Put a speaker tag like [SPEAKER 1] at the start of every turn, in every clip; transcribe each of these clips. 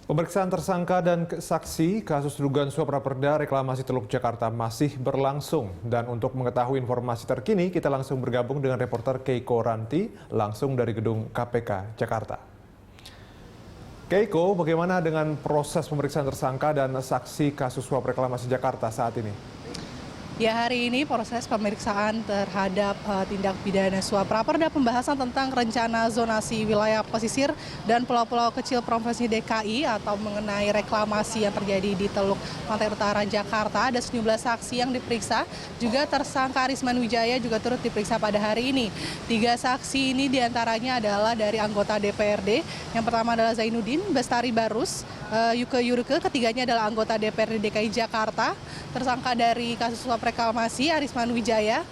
[SPEAKER 1] Pemeriksaan tersangka dan saksi kasus dugaan suap raperda reklamasi Teluk Jakarta masih berlangsung. Dan untuk mengetahui informasi terkini, kita langsung bergabung dengan reporter Keiko Ranti langsung dari gedung KPK Jakarta. Keiko, bagaimana dengan proses pemeriksaan tersangka dan saksi kasus suap reklamasi Jakarta saat ini?
[SPEAKER 2] Ya, hari ini proses pemeriksaan terhadap tindak pidana suap raperda pembahasan tentang rencana zonasi wilayah pesisir dan pulau-pulau kecil Provinsi DKI atau mengenai reklamasi yang terjadi di Teluk Pantai Utara Jakarta. Ada sejumlah saksi yang diperiksa, juga tersangka Arisman Wijaya juga turut diperiksa pada hari ini. 3 saksi ini diantaranya adalah dari anggota DPRD, yang pertama adalah Zainuddin Bestari Barus, Yuke Yurike, ketiganya adalah anggota DPRD DKI Jakarta, tersangka dari kasus suap reklamasi Arisman Wijaya.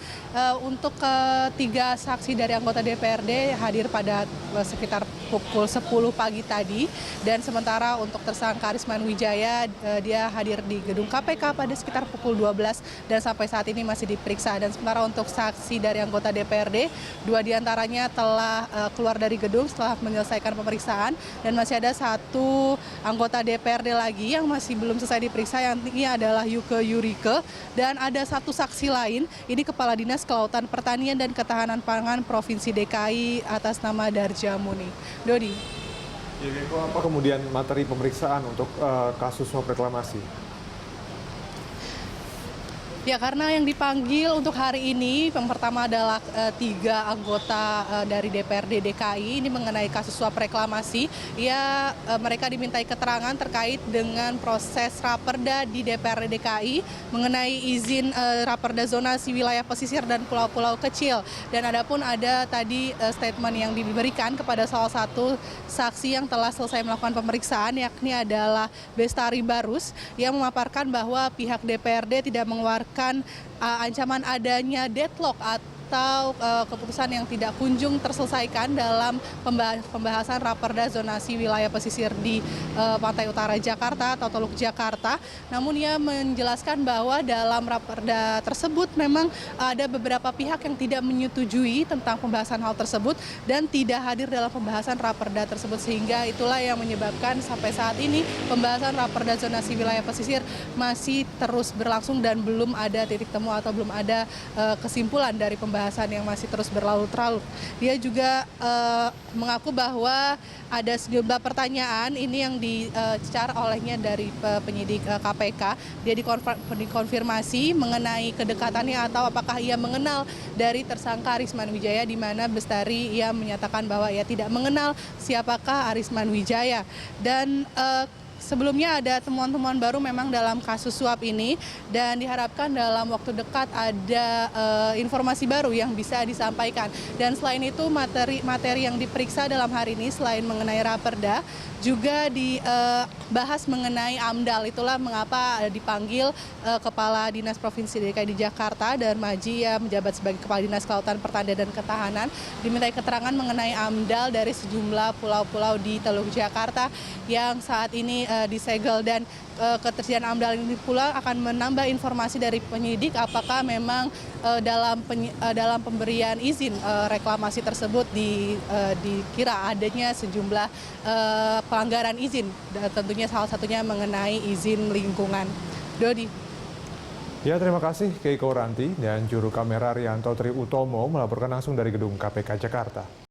[SPEAKER 2] Untuk ketiga saksi dari anggota DPRD hadir pada sekitar pukul 10 pagi tadi, dan sementara untuk tersangka Arisman Wijaya dia hadir di gedung KPK pada sekitar pukul 12 dan sampai saat ini masih diperiksa. Dan sementara untuk saksi dari anggota DPRD, 2 diantaranya telah keluar dari gedung setelah menyelesaikan pemeriksaan, dan masih ada 1 anggota DPRD lagi yang masih belum selesai diperiksa, yang ini adalah Yuke Yurike, dan ada 1 saksi lain, ini Kepala Dinas Kelautan Pertanian dan Ketahanan Pangan Provinsi DKI atas nama Darja Muni. Dodi.
[SPEAKER 1] Ya, apa kemudian materi pemeriksaan untuk kasus suap reklamasi?
[SPEAKER 2] Ya, karena yang dipanggil untuk hari ini yang pertama adalah 3 anggota dari DPRD DKI ini mengenai kasus suap reklamasi. Mereka dimintai keterangan terkait dengan proses raperda di DPRD DKI mengenai izin raperda zonasi wilayah pesisir dan pulau-pulau kecil. Dan adapun ada tadi statement yang diberikan kepada salah satu saksi yang telah selesai melakukan pemeriksaan, yakni adalah Bestari Barus, yang memaparkan bahwa pihak DPRD tidak mengeluarkan ancaman adanya deadlock atau keputusan yang tidak kunjung terselesaikan dalam pembahasan raperda zonasi wilayah pesisir di Pantai Utara Jakarta atau Teluk Jakarta. Namun ia menjelaskan bahwa dalam raperda tersebut memang ada beberapa pihak yang tidak menyetujui tentang pembahasan hal tersebut dan tidak hadir dalam pembahasan raperda tersebut, sehingga itulah yang menyebabkan sampai saat ini pembahasan raperda zonasi wilayah pesisir masih terus berlangsung dan belum ada titik temu atau belum ada kesimpulan dari pembahasan yang masih terus berlarut-larut. Dia juga mengaku bahwa ada sejumlah pertanyaan ini yang dicecar olehnya dari penyidik KPK. Dia dikonfirmasi mengenai kedekatannya atau apakah ia mengenal dari tersangka Arisman Wijaya, di mana Bestari ia menyatakan bahwa ia tidak mengenal siapakah Arisman Wijaya. Dan sebelumnya ada temuan-temuan baru memang dalam kasus suap ini, dan diharapkan dalam waktu dekat ada informasi baru yang bisa disampaikan. Dan selain itu materi yang diperiksa dalam hari ini selain mengenai raperda juga dibahas mengenai AMDAL. Itulah mengapa dipanggil Kepala Dinas Provinsi DKI di Jakarta dan Maji, ya menjabat sebagai Kepala Dinas Kelautan Pertanian dan Ketahanan, dimintai keterangan mengenai AMDAL dari sejumlah pulau-pulau di Teluk Jakarta yang saat ini disegel. Dan ketersediaan AMDAL ini pula akan menambah informasi dari penyidik apakah memang dalam pemberian izin reklamasi tersebut dikira adanya sejumlah pelanggaran izin, tentunya salah satunya mengenai izin lingkungan. Dodi.
[SPEAKER 1] Ya, terima kasih Keiko Ranti dan juru kamera Rianto Tri Utomo melaporkan langsung dari gedung KPK Jakarta.